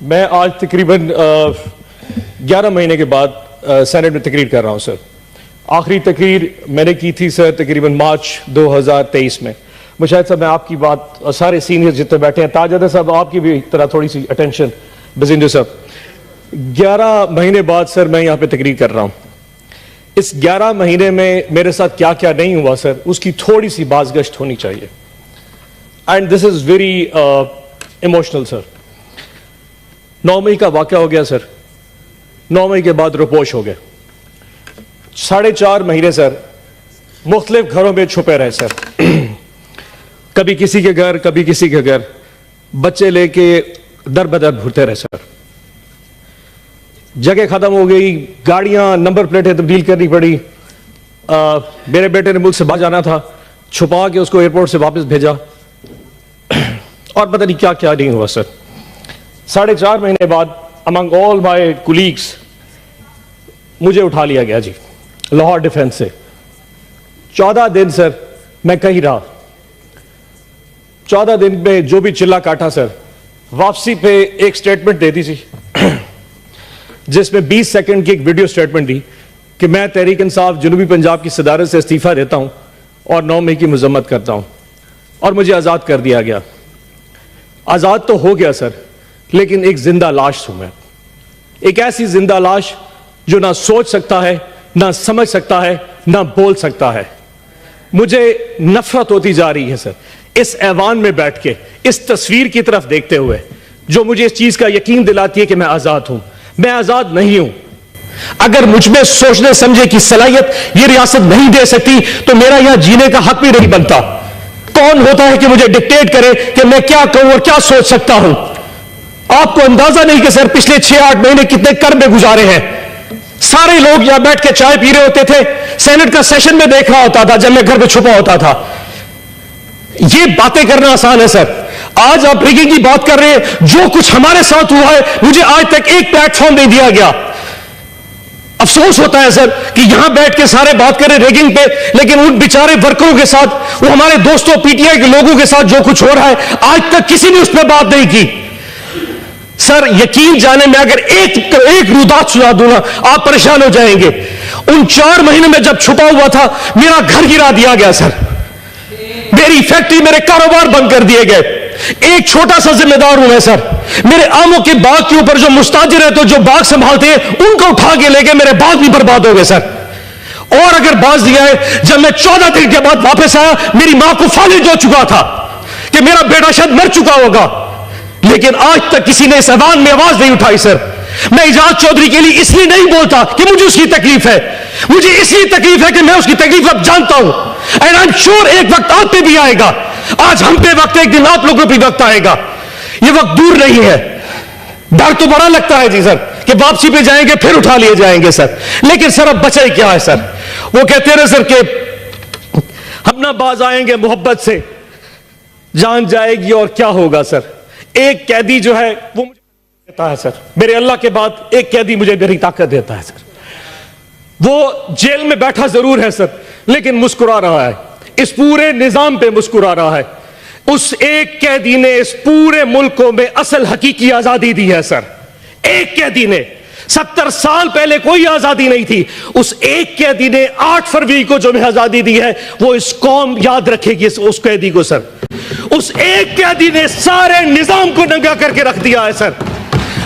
मैं आज तकरीबन 11 महीने के बाद सेनेट में तकरीर कर रहा हूं सर। आखिरी तकरीर मैंने की थी सर तकरीबन मार्च 2023 में। मुशाहिद साहब, मैं आपकी बात और सारे सीनियर जितने बैठे हैं, ताजदा साहब आपकी भी तरह थोड़ी सी अटेंशन, बजिंदर साहब, 11 महीने बाद सर मैं यहाँ पे तकरीर कर रहा हूँ। इस 11 महीने में मेरे साथ क्या क्या नहीं हुआ सर, उसकी थोड़ी सी बाज़गश्त होनी चाहिए। And this is very emotional sir. 9 मई का वाक़या हो गया सर, 9 मई के बाद रुपोश हो गए। 4.5 महीने सर मुख्तलिफ घरों में छुपे रहे सर। कभी किसी के घर, कभी किसी के घर, बच्चे लेके दर बदर घूरते रहे सर। जगह खत्म हो गई, गाड़ियां, नंबर प्लेटें तब्दील करनी पड़ी। मेरे बेटे ने मुल्क से बाहर जाना था, छुपा के उसको एयरपोर्ट से वापस भेजा और पता नहीं क्या क्या नहीं हुआ सर। 4.5 महीने बाद अमंग ऑल माय कुलीग्स मुझे उठा लिया गया जी, लाहौर डिफेंस से। 14 दिन सर मैं कहीं रहा। 14 दिन में जो भी चिल्ला काटा सर, वापसी पे एक स्टेटमेंट दे दी थी जिसमें 20 सेकंड की एक वीडियो स्टेटमेंट दी कि मैं तहरीक इंसाफ जनूबी पंजाब की सदारत से इस्तीफा देता हूं और 9 मई की मजम्मत करता हूं, और मुझे आजाद कर दिया गया। आजाद तो हो गया सर, लेकिन एक जिंदा लाश हूं मैं। एक ऐसी जिंदा लाश जो ना सोच सकता है, ना समझ सकता है, ना बोल सकता है। मुझे नफरत होती जा रही है सर इस ऐवान में बैठ के, इस तस्वीर की तरफ देखते हुए, जो मुझे इस चीज का यकीन दिलाती है कि मैं आजाद हूं। मैं आजाद नहीं हूं। अगर मुझ में सोचने समझे की सलाहियत ये रियासत नहीं दे सकती तो मेरा यहां जीने का हक भी नहीं बनता। कौन होता है कि मुझे डिक्टेट करे कि मैं क्या कहूं और क्या सोच सकता हूं? आपको अंदाजा नहीं कि सर पिछले 6-8 महीने कितने कर्ब में गुजारे हैं। सारे लोग यहां बैठ के चाय पी रहे होते थे, सेनेट का सेशन में देख रहा होता था जब मैं घर में छुपा होता था। ये बातें करना आसान है सर। आज आप रिगिंग की बात कर रहे हैं। जो कुछ हमारे साथ हुआ है, मुझे आज तक एक प्लेटफॉर्म नहीं दिया गया। अफसोस होता है सर कि यहां बैठ के सारे बात करें रिगिंग पे, लेकिन उन बेचारे वर्करों के साथ, वो हमारे दोस्तों पीटीआई के लोगों के साथ जो कुछ हो रहा है, आज तक किसी ने उस पर बात नहीं की। सर यकीन जाने में अगर एक रुदात सुना दूंगा आप परेशान हो जाएंगे। उन 4 महीने में जब छुपा हुआ था, मेरा घर गिरा दिया गया सर, मेरी फैक्ट्री, मेरे कारोबार बंद कर दिए गए। एक छोटा सा जिम्मेदार हूं मैं सर। मेरे आमों के बाग के ऊपर जो मुस्ताजिर है, तो जो बाग संभालते हैं, उनको उठा के ले गए। मेरे बाग भी बर्बाद हो गए सर। और अगर बाज दिया है, जब मैं 14 दिन के बाद वापस आया, मेरी मां को फालिज हो चुका था कि मेरा बेटा शायद मर चुका होगा, लेकिन आज तक किसी ने इस ऐवान में आवाज नहीं उठाई सर। मैं इजाज चौधरी के लिए इसलिए नहीं बोलता कि मुझे उसकी तकलीफ है, मुझे इसलिए तकलीफ है कि मैं उसकी तकलीफ अब जानता हूं। एंड आई एम श्योर एक वक्त आप पे भी आएगा। आज हम पे वक्त, एक दिन आप लोगों पे वक्त आएगा। ये वक्त दूर नहीं है। डर तो बड़ा लगता है जी सर कि वापसी पे जाएंगे फिर उठा लिए जाएंगे सर, लेकिन सर अब बचे क्या है सर? वो कहते रहे सर कि हम ना बाज आएंगे मोहब्बत से, जान जाएगी और क्या होगा सर। एक कैदी जो है वो मुझे देता है सर, मेरे अल्लाह के बाद एक कैदी मुझे मेरी ताकत देता है सर। वो जेल में बैठा जरूर है सर, लेकिन मुस्कुरा रहा है, इस पूरे निजाम पे मुस्कुरा रहा है। उस एक कैदी ने इस पूरे मुल्क को में असल हकीकी आजादी दी है सर। एक कैदी ने 70 साल पहले कोई आजादी नहीं थी। उस एक कैदी ने 8 फरवरी को जो आजादी दी है, वो इस कौम याद रखेगी उस कैदी को सर। उस एक कैदी ने सारे निजाम को नंगा करके रख दिया है सर।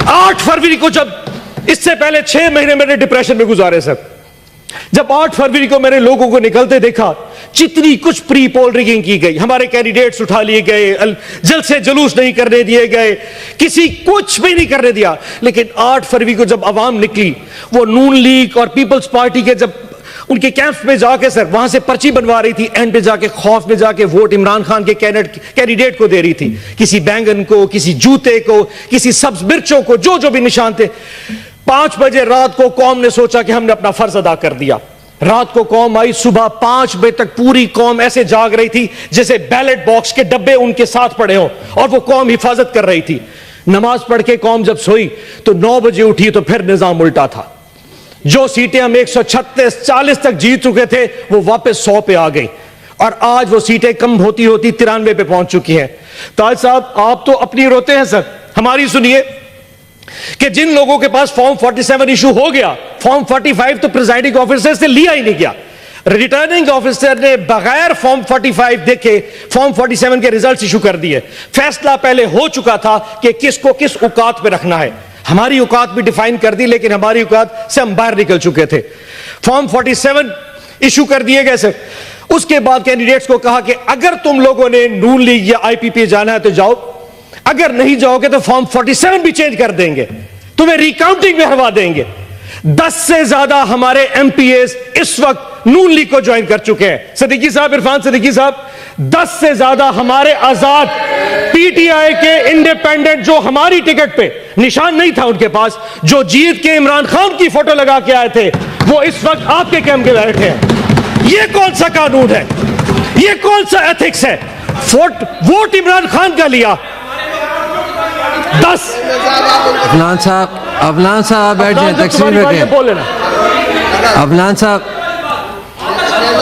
8 फरवरी को, जब इससे पहले 6 महीने मैंने डिप्रेशन में गुजारे सर, जब 8 फरवरी को मैंने लोगों को निकलते देखा, जितनी कुछ प्री पोल रिगिंग की गई, हमारे कैंडिडेट्स उठा लिए गए, जल्द से जुलूस नहीं करने दिए गए, किसी कुछ भी नहीं करने दिया। लेकिन 8 फरवरी को जब आवाम निकली, वो नून लीग और पीपल्स पार्टी के जब उनके कैंप्स में जाके सर वहां से पर्ची बनवा रही थी, एंड पे जाके खौफ में जाके वोट इमरान खान के कैंडिडेट को दे रही थी, किसी बैंगन को, किसी जूते को, किसी सब्ज मिर्चों को, जो जो भी निशान थे। 5 बजे रात को कौम ने सोचा कि हमने अपना फर्ज अदा कर दिया। रात को कौम आई, सुबह 5 बजे तक पूरी कौम ऐसे जाग रही थी जैसे बैलेट बॉक्स के डब्बे उनके साथ पड़े हों, और वो कौम हिफाजत कर रही थी। नमाज पढ़ के कौम जब सोई तो 9 बजे उठी तो फिर निजाम उल्टा था। जो सीटें हम 136-40 तक जीत चुके थे, वो वापस 100 पे आ गई, और आज वो सीटें कम होती होती 93 पे पहुंच चुकी हैं। ताज साहब, आप तो अपनी रोते हैं सर, हमारी सुनिए। कि जिन लोगों के पास फॉर्म 47 इशू हो गया, फॉर्म 45 तो प्रिजाइडिंग ऑफिसर से लिया ही नहीं गया। रिटर्निंग ऑफिसर ने बगैर फॉर्म 45 देखे फॉर्म 47 के रिजल्ट्स इशू कर दिए। फैसला पहले हो चुका था कि किसको किस औकात पे रखना है। हमारी औकात भी डिफाइन कर दी, लेकिन हमारी औकात से हम बाहर निकल चुके थे। फॉर्म 47 इशू कर दिए गए सर। उसके बाद कैंडिडेट्स को कहा कि अगर तुम लोगों ने नून लीग या आईपीपी जाना है तो जाओ, अगर नहीं जाओगे तो फॉर्म 47 भी चेंज कर देंगे, तुम्हें रिकाउंटिंग में हरवा देंगे। 10 से ज्यादा हमारे एमपीएस इस वक्त नून लीग को ज्वाइन कर चुके हैं। सिद्दीकी साहब, इरफान सिद्दीकी साहब, 10 से ज्यादा हमारे आजाद पीटीआई के इंडिपेंडेंट जो हमारी टिकट पे निशान नहीं था उनके पास, जो जीत के इमरान खान की फोटो लगा के आए थे, वो इस वक्त आपके कैंप में बैठे हैं। ये कौन सा कानून है? ये कौन सा एथिक्स है? वोट इमरान खान का लिया 10। अफनान साहब बैठ जाए, तकसीम बैठे बोले ना अफनान साहब।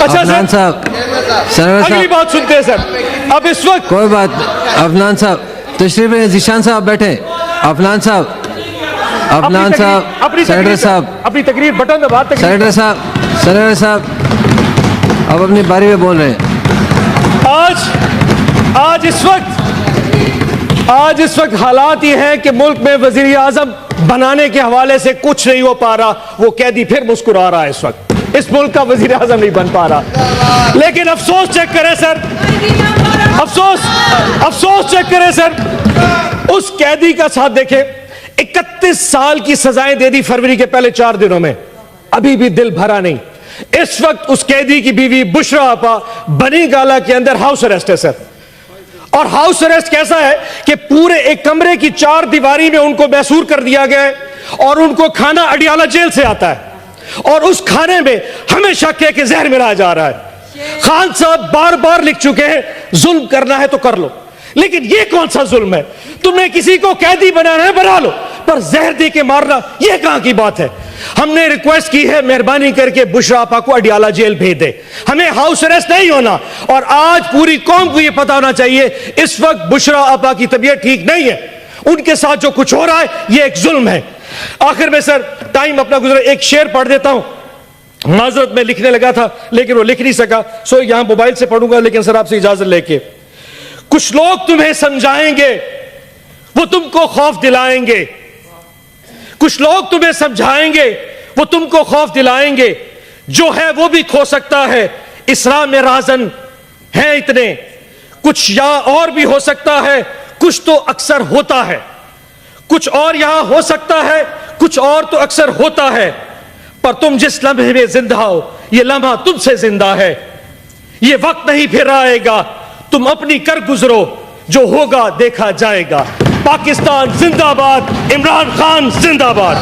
अच्छा अफनान साहब, सरवर अगली साहब, बात सुनते हैं सर। अब इस वक्त कोई बात। अफनान साहब तशरीफ रखें, जीशान साहब बैठे। अफनान साहब, अफनान साहब, सेनेटर साहब, अपनी तकरीर बटन दबा। सेनेटर साहब अब अपनी बारी में बोल रहे हैं। आज इस वक्त हालात ये हैं कि मुल्क में वजीर आजम बनाने के हवाले से कुछ नहीं हो पा रहा। वो कैदी फिर मुस्कुरा रहा है। इस वक्त इस मुल्क का वजीर आजम नहीं बन पा रहा। लेकिन अफसोस चेक करें सर, अफसोस चेक करें सर, उस कैदी का साथ देखें। 31 साल की सजाएं दे दी फरवरी के पहले 4 दिनों में, अभी भी दिल भरा नहीं। इस वक्त उस कैदी की बीवी बुशरा आपा बनी गाला के अंदर हाउस अरेस्ट है सर। और हाउस अरेस्ट कैसा है कि पूरे एक कमरे की 4 दीवारी में उनको मैसूर कर दिया गया है और उनको खाना अडियाला जेल से आता है और उस खाने में हमें शक है कि जहर मिलाया जा रहा है। खान साहब बार बार लिख चुके हैं, जुल्म करना है तो कर लो, लेकिन ये कौन सा जुल्म है? तुमने किसी को कैदी बनाना है बना लो, पर जहर दे के मारना यह कहां की बात है? हमने रिक्वेस्ट की है, मेहरबानी करके बुशरा आपा को अडियाला जेल भेज दे, हमें हाउस अरेस्ट नहीं होना। और आज पूरी कौम को यह पता होना चाहिए इस वक्त बुशरा आपा की तबीयत ठीक नहीं है, उनके साथ जो कुछ हो रहा है यह एक जुल्म है। आखिर में सर टाइम अपना गुजरा, एक शेर पढ़ देता हूं। माजरत में लिखने लगा था लेकिन वो लिख नहीं सका, सो यहां मोबाइल से पढ़ूंगा, लेकिन सर आपसे इजाजत लेके। कुछ लोग तुम्हें समझाएंगे, वो तुमको खौफ दिलाएंगे। कुछ लोग तुम्हें समझाएंगे, वो तुमको खौफ दिलाएंगे। जो है वो भी खो सकता है, इस्लाम में राजन है इतने, कुछ या और भी हो सकता है, कुछ तो अक्सर होता है। कुछ और यहां हो सकता है, कुछ और तो अक्सर होता है। पर तुम जिस लम्हे में जिंदा हो, ये लम्हा तुमसे जिंदा है। ये वक्त नहीं फिर आएगा, तुम अपनी कर गुजरो, जो होगा देखा जाएगा। पाकिस्तान जिंदाबाद, इमरान खान जिंदाबाद।